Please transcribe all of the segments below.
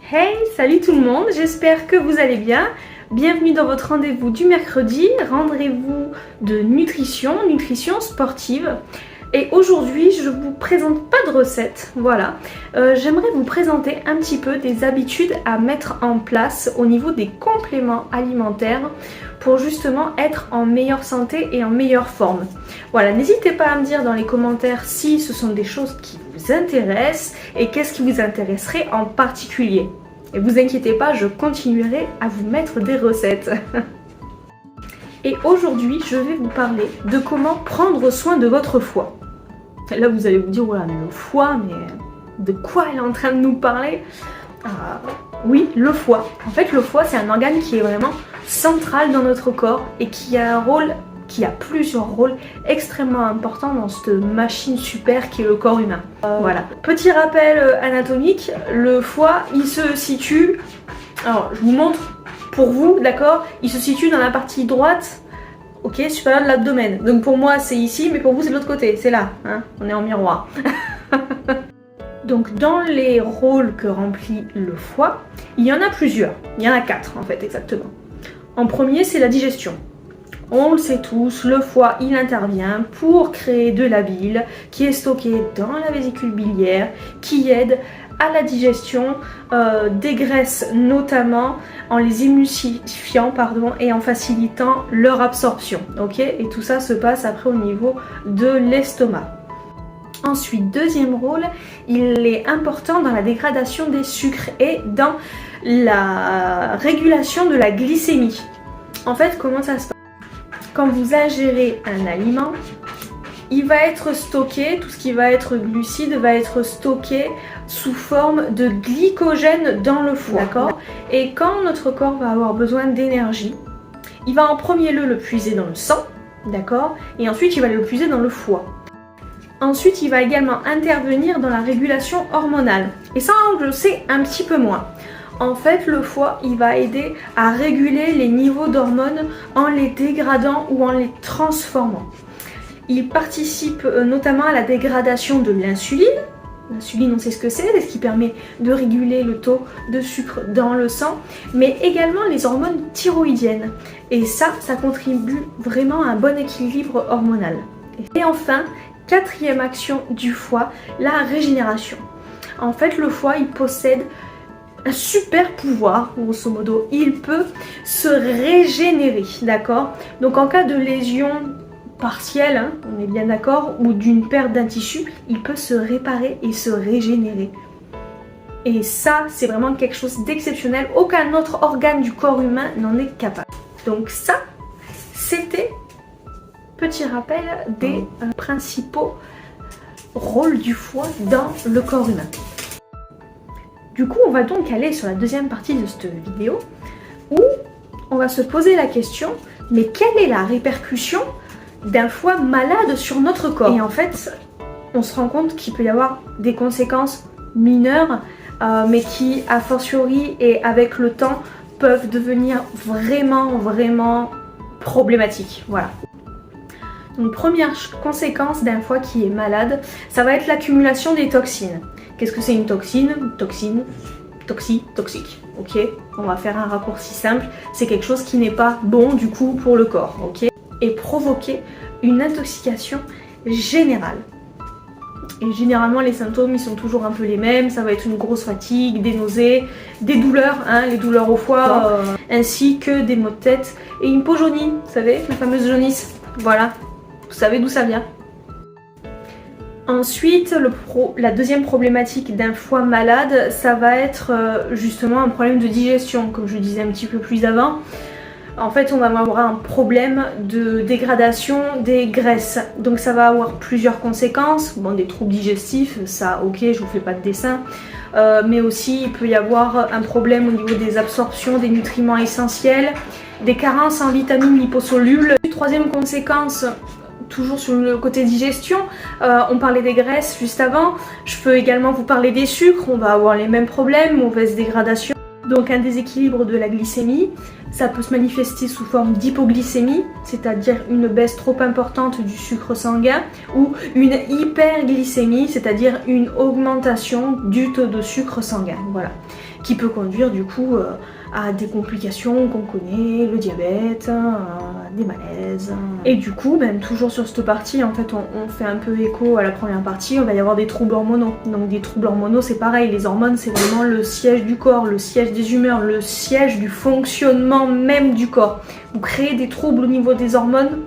Hey, salut tout le monde, j'espère que vous allez bien. Bienvenue dans votre rendez-vous du mercredi, rendez-vous de nutrition sportive. Et aujourd'hui, je ne vous présente pas de recette, voilà. J'aimerais vous présenter un petit peu des habitudes à mettre en place au niveau des compléments alimentaires pour justement être en meilleure santé et en meilleure forme. Voilà, n'hésitez pas à me dire dans les commentaires si ce sont des choses qui vous intéressent et qu'est-ce qui vous intéresserait en particulier. Et vous inquiétez pas, je continuerai à vous mettre des recettes. Et aujourd'hui, je vais vous parler de comment prendre soin de votre foie. Là, vous allez vous dire, voilà, mais le foie, mais de quoi elle est en train de nous parler? Oui, le foie. En fait, le foie, c'est un organe qui est vraiment central dans notre corps et qui a plusieurs rôles extrêmement importants dans cette machine super qui est le corps humain. Voilà. Petit rappel anatomique, le foie, il se situe... Alors, je vous montre pour vous, d'accord? Il se situe dans la partie droite, ok, supérieure de l'abdomen. Donc pour moi, c'est ici, mais pour vous, c'est de l'autre côté. C'est là, hein? On est en miroir. Donc dans les rôles que remplit le foie, il y en a plusieurs. Il y en a 4 en fait, exactement. En premier, c'est la digestion. On le sait tous, le foie, il intervient pour créer de la bile qui est stockée dans la vésicule biliaire, qui aide à la digestion des graisses, notamment en les émulsifiant et en facilitant leur absorption. Ok, et tout ça se passe après au niveau de l'estomac. Ensuite, deuxième rôle, il est important dans la dégradation des sucres et dans la régulation de la glycémie. En fait, comment ça se passe? Quand vous ingérez un aliment, il va être stocké, tout ce qui va être glucides va être stocké sous forme de glycogène dans le foie, d'accord? Et quand notre corps va avoir besoin d'énergie, il va en premier lieu le puiser dans le sang, d'accord? Et ensuite, il va le puiser dans le foie. Ensuite, il va également intervenir dans la régulation hormonale. Et ça, on le sait un petit peu moins. En fait, le foie, il va aider à réguler les niveaux d'hormones en les dégradant ou en les transformant. Il participe notamment à la dégradation de l'insuline. L'insuline, on sait ce que c'est ce qui permet de réguler le taux de sucre dans le sang, mais également les hormones thyroïdiennes. Et ça contribue vraiment à un bon équilibre hormonal. Et enfin, quatrième action du foie, la régénération. En fait, le foie, il possède un super pouvoir, grosso modo. Il peut se régénérer, d'accord? Donc en cas de lésion partielle, hein, on est bien d'accord, ou d'une perte d'un tissu, il peut se réparer et se régénérer. Et ça, c'est vraiment quelque chose d'exceptionnel. Aucun autre organe du corps humain n'en est capable. Donc ça, c'était petit rappel des principaux rôles du foie dans le corps humain. Du coup, on va donc aller sur la deuxième partie de cette vidéo où on va se poser la question, mais quelle est la répercussion d'un foie malade sur notre corps? Et en fait, on se rend compte qu'il peut y avoir des conséquences mineures, mais qui, a fortiori et avec le temps, peuvent devenir vraiment problématiques. Voilà. Donc première conséquence d'un foie qui est malade, ça va être l'accumulation des toxines. Qu'est-ce que c'est une toxine? Toxique, ok? On va faire un raccourci simple, c'est quelque chose qui n'est pas bon du coup pour le corps, ok? Et provoquer une intoxication générale. Et généralement les symptômes ils sont toujours un peu les mêmes, ça va être une grosse fatigue, des nausées, des douleurs, hein, les douleurs au foie, ainsi que des maux de tête et une peau jaunie, vous savez, la fameuse jaunisse, voilà. Vous savez d'où ça vient. Ensuite, la deuxième problématique d'un foie malade, ça va être justement un problème de digestion, comme je le disais un petit peu plus avant. En fait, on va avoir un problème de dégradation des graisses. Donc ça va avoir plusieurs conséquences. Bon, des troubles digestifs, ça ok, je vous fais pas de dessin. Mais aussi, il peut y avoir un problème au niveau des absorptions des nutriments essentiels, des carences en vitamines liposolubles. Troisième conséquence, toujours sur le côté digestion, on parlait des graisses juste avant, je peux également vous parler des sucres, on va avoir les mêmes problèmes, mauvaise dégradation Donc un déséquilibre de la glycémie, ça peut se manifester sous forme d'hypoglycémie, c'est-à-dire une baisse trop importante du sucre sanguin, ou une hyperglycémie, c'est-à-dire une augmentation du taux de sucre sanguin, voilà, qui peut conduire du coup à des complications qu'on connaît, le diabète, des malaises. Et du coup, toujours sur cette partie, en fait, on fait un peu écho à la première partie, on va y avoir des troubles hormonaux. Donc des troubles hormonaux, c'est pareil, les hormones, c'est vraiment le siège du corps, le siège des humeurs, le siège du fonctionnement même du corps. Vous créez des troubles au niveau des hormones,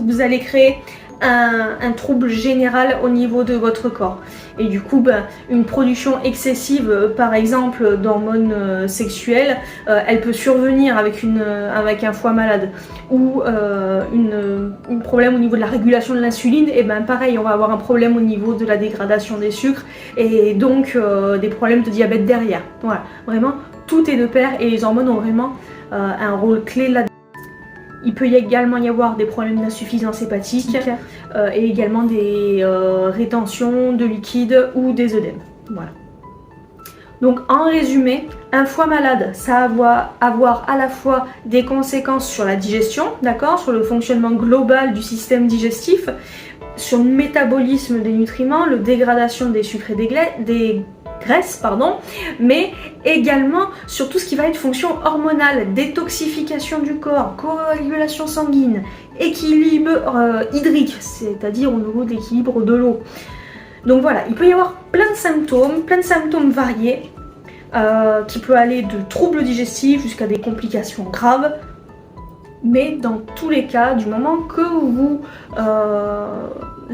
vous allez créer un trouble général au niveau de votre corps. Et du coup, une production excessive, par exemple, d'hormones sexuelles, elle peut survenir avec un foie malade. Ou un problème au niveau de la régulation de l'insuline, et pareil, on va avoir un problème au niveau de la dégradation des sucres, et donc des problèmes de diabète derrière. Voilà, vraiment, tout est de pair, et les hormones ont vraiment un rôle clé là-dedans. Il peut également y avoir des problèmes d'insuffisance hépatique et également des rétentions de liquide ou des œdèmes. Voilà. Donc en résumé, un foie malade, ça va avoir à la fois des conséquences sur la digestion, d'accord, sur le fonctionnement global du système digestif, sur le métabolisme des nutriments, la dégradation des sucres et des graisses, mais également sur tout ce qui va être fonction hormonale, détoxification du corps, coagulation sanguine, équilibre hydrique, c'est-à-dire au niveau de l'équilibre de l'eau. Donc voilà, il peut y avoir plein de symptômes variés, qui peut aller de troubles digestifs jusqu'à des complications graves. Mais dans tous les cas, du moment que vous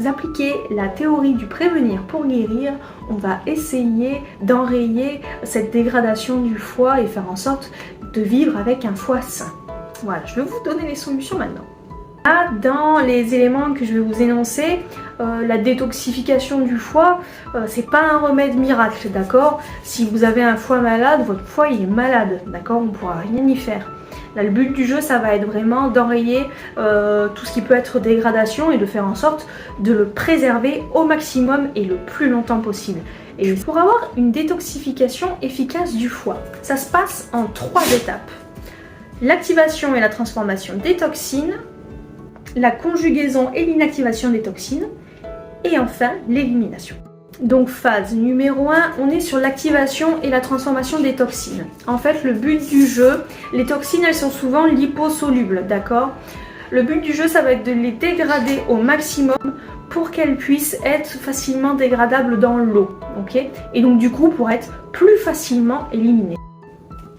appliquez la théorie du prévenir pour guérir, on va essayer d'enrayer cette dégradation du foie et faire en sorte de vivre avec un foie sain. Voilà, je vais vous donner les solutions maintenant. Là, dans les éléments que je vais vous énoncer, la détoxification du foie, c'est pas un remède miracle, d'accord? Si vous avez un foie malade, votre foie il est malade, d'accord? On ne pourra rien y faire. Là, le but du jeu, ça va être vraiment d'enrayer tout ce qui peut être dégradation et de faire en sorte de le préserver au maximum et le plus longtemps possible. Et pour avoir une détoxification efficace du foie, ça se passe en 3 étapes. L'activation et la transformation des toxines, la conjugaison et l'inactivation des toxines, et enfin l'élimination. Donc phase numéro 1, on est sur l'activation et la transformation des toxines. En fait, le but du jeu, les toxines elles sont souvent liposolubles, d'accord? Le but du jeu, ça va être de les dégrader au maximum pour qu'elles puissent être facilement dégradables dans l'eau, ok? Et donc du coup, pour être plus facilement éliminées.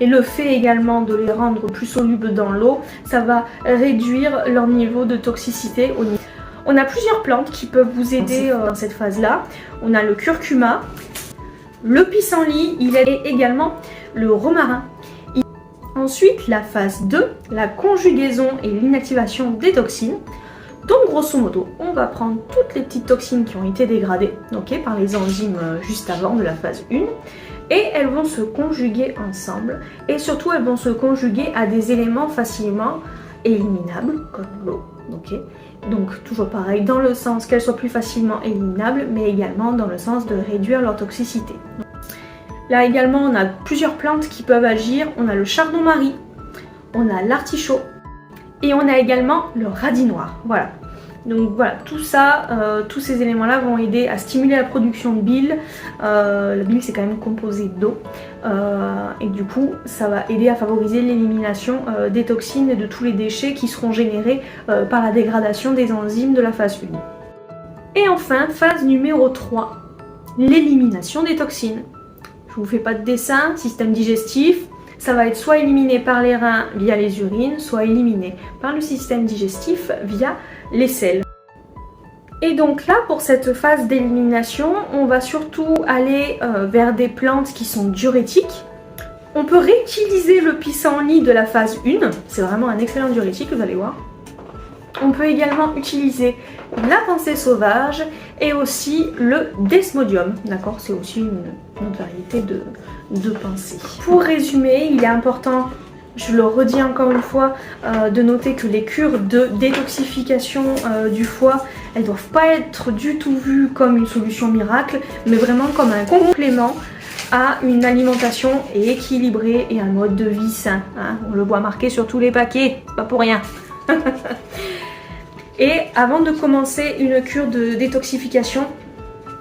Et le fait également de les rendre plus solubles dans l'eau, ça va réduire leur niveau de toxicité au niveau. On a plusieurs plantes qui peuvent vous aider dans cette phase-là. On a le curcuma, le pissenlit, il est également le romarin. Ensuite, la phase 2, la conjugaison et l'inactivation des toxines. Donc, grosso modo, on va prendre toutes les petites toxines qui ont été dégradées par les enzymes juste avant de la phase 1. Et elles vont se conjuguer ensemble. Et surtout, elles vont se conjuguer à des éléments facilement éliminables, comme l'eau. Donc toujours pareil, dans le sens qu'elles soient plus facilement éliminables, mais également dans le sens de réduire leur toxicité. Là également, on a plusieurs plantes qui peuvent agir. On a le chardon-marie, on a l'artichaut et on a également le radis noir. Voilà. Donc voilà, tout ça, tous ces éléments-là vont aider à stimuler la production de bile. La bile, c'est quand même composé d'eau. Et du coup, ça va aider à favoriser l'élimination des toxines et de tous les déchets qui seront générés par la dégradation des enzymes de la phase 1. Et enfin, phase numéro 3, l'élimination des toxines. Je vous fais pas de dessin, système digestif. Ça va être soit éliminé par les reins via les urines, soit éliminé par le système digestif via les selles. Et donc là, pour cette phase d'élimination, on va surtout aller vers des plantes qui sont diurétiques. On peut réutiliser le pissenlit de la phase 1, c'est vraiment un excellent diurétique, vous allez voir. On peut également utiliser la pensée sauvage et aussi le desmodium, d'accord? C'est aussi une autre variété de pensée. Pour résumer, il est important, je le redis encore une fois, de noter que les cures de détoxification du foie, elles ne doivent pas être du tout vues comme une solution miracle, mais vraiment comme un complément à une alimentation équilibrée et un mode de vie sain. Hein. On le voit marqué sur tous les paquets, pas pour rien. Et avant de commencer une cure de détoxification,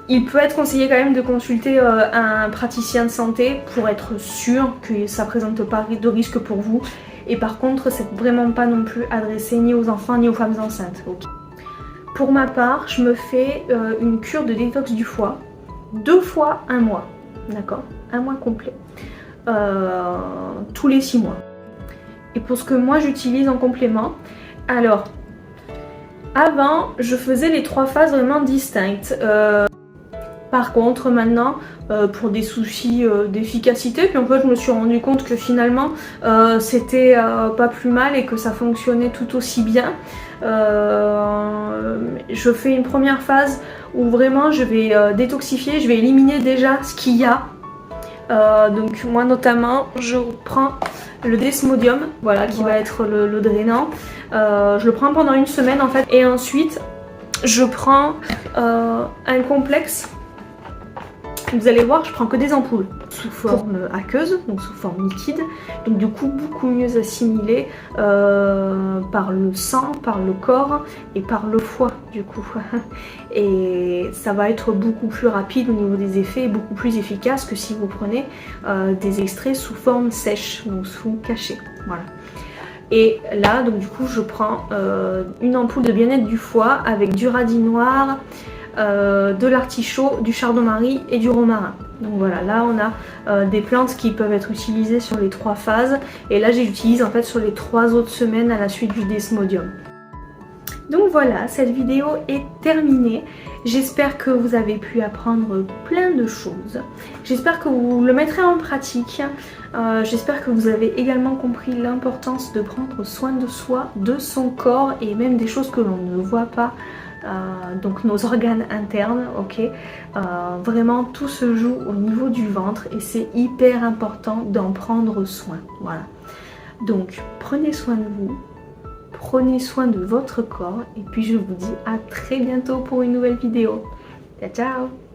il peut être conseillé quand même de consulter un praticien de santé pour être sûr que ça ne présente pas de risque pour vous. Et par contre, c'est vraiment pas non plus adressé ni aux enfants ni aux femmes enceintes. Okay. Pour ma part, je me fais une cure de détox du foie 2 fois un mois. D'accord, un mois complet. Tous les 6 mois. Et pour ce que moi j'utilise en complément, alors, avant, je faisais les 3 phases vraiment distinctes. Par contre, maintenant, pour des soucis d'efficacité, puis en fait, je me suis rendu compte que finalement, c'était pas plus mal et que ça fonctionnait tout aussi bien. Je fais une première phase où vraiment, je vais détoxifier, je vais éliminer déjà ce qu'il y a. Donc moi notamment, je prends le Desmodium, voilà, qui va être le drainant. Je le prends pendant une semaine en fait, et ensuite je prends un complexe. Vous allez voir, je prends que des ampoules sous forme aqueuse, donc sous forme liquide, donc du coup beaucoup mieux assimilé par le sang, par le corps et par le foie du coup. Et ça va être beaucoup plus rapide au niveau des effets et beaucoup plus efficace que si vous prenez des extraits sous forme sèche, donc sous cachet. Voilà. Et là, donc du coup, je prends une ampoule de bien-être du foie avec du radis noir, de l'artichaut, du chardon-marie et du romarin. Donc voilà, là on a des plantes qui peuvent être utilisées sur les 3 phases. Et là j'utilise en fait sur les 3 autres semaines à la suite du Desmodium. Donc voilà, cette vidéo est terminée. J'espère que vous avez pu apprendre plein de choses. J'espère que vous le mettrez en pratique. J'espère que vous avez également compris l'importance de prendre soin de soi, de son corps et même des choses que l'on ne voit pas. Donc nos organes internes, ok, vraiment tout se joue au niveau du ventre et c'est hyper important d'en prendre soin. Voilà. Donc prenez soin de vous. Prenez soin de votre corps et puis je vous dis à très bientôt pour une nouvelle vidéo. Ciao ciao!